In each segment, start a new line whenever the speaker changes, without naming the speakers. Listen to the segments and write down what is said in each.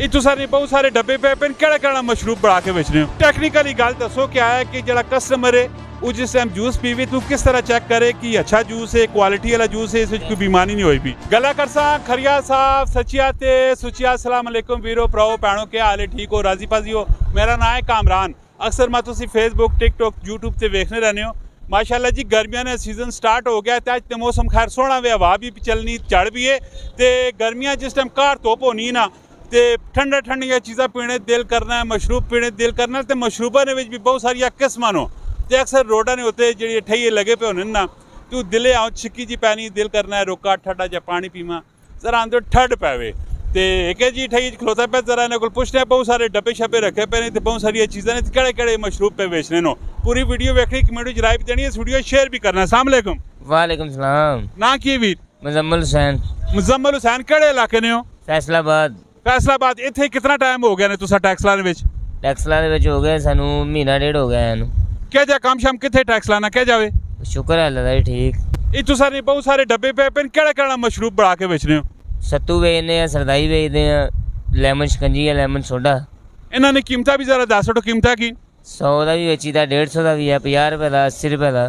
इतों सारे बहुत सारे डब्बे पे पेन केड़ा मशरूब बना के बेच रहे हो। टेक्निकली गल दसो क्या है कि जो कस्टमर है वो जिस टाइम जूस पीवे तू किस तरह चेक करे कि अच्छा जूस है, क्वालिटी वाला जूस है, इस कोई बीमारी नहीं हुई भी। गला करसा खरिया साहब सचिया ते सुचिया अस्सलाम वालेकुम वीरो भराओ भैनों के हाल है, ठीक हो, राजी पाजी हो। मेरा नाम है कामरान। अक्सर मैं तुसी फेसबुक टिकटॉक यूट्यूब से देखने रहने हो। माशाअल्लाह जी गर्मियां ने सीजन स्टार्ट हो गया तो अज तो मौसम खैर सोहना वे, हवा भी चलनी, झड़ भी है तो गर्मियां जिस टाइम घर धुप होनी ना तो ठंडा ठंडिया चीज़ा पीने दिल करना है, मशरूब पीने दिल करना। तो मशरूबा ने भी बहुत सारिया किस्मां नो तो अक्सर रोडा ने उत्ते जी ठइये लगे पे होने ना तो दिले आओ छिक्की जी पैनी दिल करना है रोका ठंडा जा पानी पीवा जरा आंदो ठंड पैवे तो एक जी ठई खलोता पे जरा इन्होंने पुछने बहुत सारे डब्बे शब्बे रखे पे ने तो बहुत सारिया चीज़ा ने केड़े केड़े मशरूब पे बेचने नो। पूरी वीडियो वेखनी, कमेंट राय भी देनी है, वीडियो शेयर भी करना। अस्सलाम वालेकुम।
वालेकुम सलाम।
ना की वीर?
मुजम्मल हुसैन।
मुजम्मल हुसैन केड़े इलाके ने हो?
फैसलाबाद।
फैसलाबाद। इत्थे कितना टाइम हो गया ने तुसा टैक्स लाने विच?
टैक्स लाने विच हो गए सानू महीना डेढ़ हो गया है।
क्या जा काम शाम किथे टैक्स लाना क्या जावे?
शुक्र है अल्लाह दा जी ठीक।
इतों सारे बहुत सारे डब्बे पे पेन केड़ा मशरूब बना के बेच रहे हो?
सत्तू बेचने हैं, सरदाई बेचते हैं, लेमन शिकंजी है, लेमन सोडा।
इन्होंने कीमत भी जरा दस दो कीमत की?
100 का भी बेची था, 150 का भी है, 50 रुपए का, 80 रुपए का,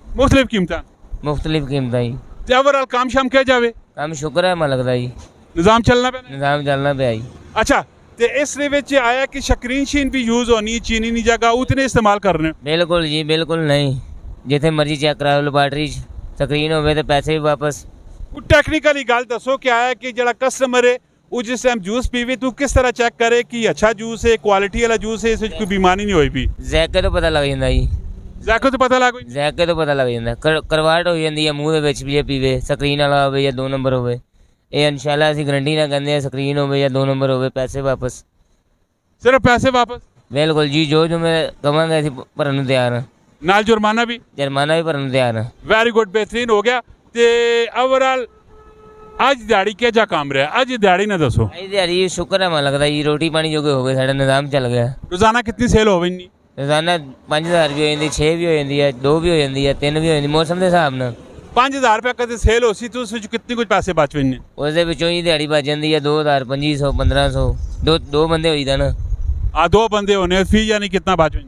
मुख्तलिफ कीमत।
मुख्तलिफ कीमत ही।
ते ओवरऑल काम शाम क्या जावे?
काम शुक्र है मालक दा जी,
निजाम चलना पे?
निजाम चलना पे आई।
अच्छा ते इस विच आया कि शक्रीन शीन भी यूज होनी, चीनी नहीं जगह उतने इस्तेमाल करने?
बिल्कुल जी बिल्कुल नहीं, जिथे मर्जी चेक करा लो लैबार्टरी स्क्रीन हो तो पैसे भी वापस।
टेक्निकली गल दसो क्या है कि जो कस्टमर है वो जिस टाइम जूस पीवे तू किस तरह चेक करे कि अच्छा जूस है, क्वालिटी वाला जूस है, इस कोई बीमारी नहीं हुई भी?
जैके तो पता लग जाता जी,
जाको तो पता लग
जैके तो पता लग जाता। करवाहट हो जाती है मूँह के भी, पीवे स्क्रीन वाला हो या 2 नंबर हो, ये इंशाल्लाह असीं गारंटी ना कहते हैं, स्क्रीन हो या 2 नंबर हो पैसे वापस।
सिर्फ पैसे वापस?
बिल्कुल जी, जो मैं कहांगा असीं भरन नूं तैयार हां,
नाल जुर्माना भी?
जुर्माना भी भरन नूं तैयार हां।
वेरी गुड, बेहतरीन हो गया। ते ओवरऑल अज दिहाड़ी क्या जा काम रहा? अज दिहाड़ी ना दसो।
अज दिहाड़ी शुक्र है मालक दा जी, रोटी पानी जोगे हो गए, साडा निजाम चल गया।
रोजाना कितनी सेल हो गई?
रोजाना 5000 भी हो जाती, 6 भी हो जाती है, 2 भी हो जाती है, 3 भी हो जाती, मौसम के हिसाब नाल।
5000 रुपये कदे सेल हो सी तो उस कितनी कुछ पैसे बच गए?
उसदे विचों ही दिहाड़ी बच जाती है 2000, 2500, 1500। दो बंदे हो जाता ना।
2 बंदे होने फी यानी कितना बच गए?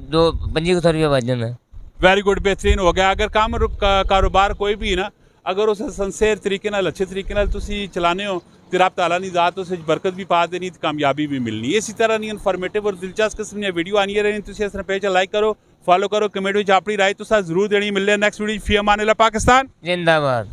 2500 रुपया बच जाता।
वेरी गुड, बेहतरीन हो गया। अगर काम कारोबार कोई भी ना अगर उस सिंसेयर तरीके नाल अच्छे तरीके नाल तुसी चलाने हो तो रब ताला नी ज़ात उस बरकत भी पा देनी, कामयाबी भी मिलनी। इसी तरह नी इन्फॉर्मेटिव और दिलचस्प किस्म दी वीडियो आनी रहनी। तुसी इस पेज लाइक करो, फॉलो करो, कमेंट में अपनी राय तुसा जरूर देनी। मिलने नेक्स्ट वीडियो। फी अमान अल्लाह, पाकिस्तान
जिंदाबाद।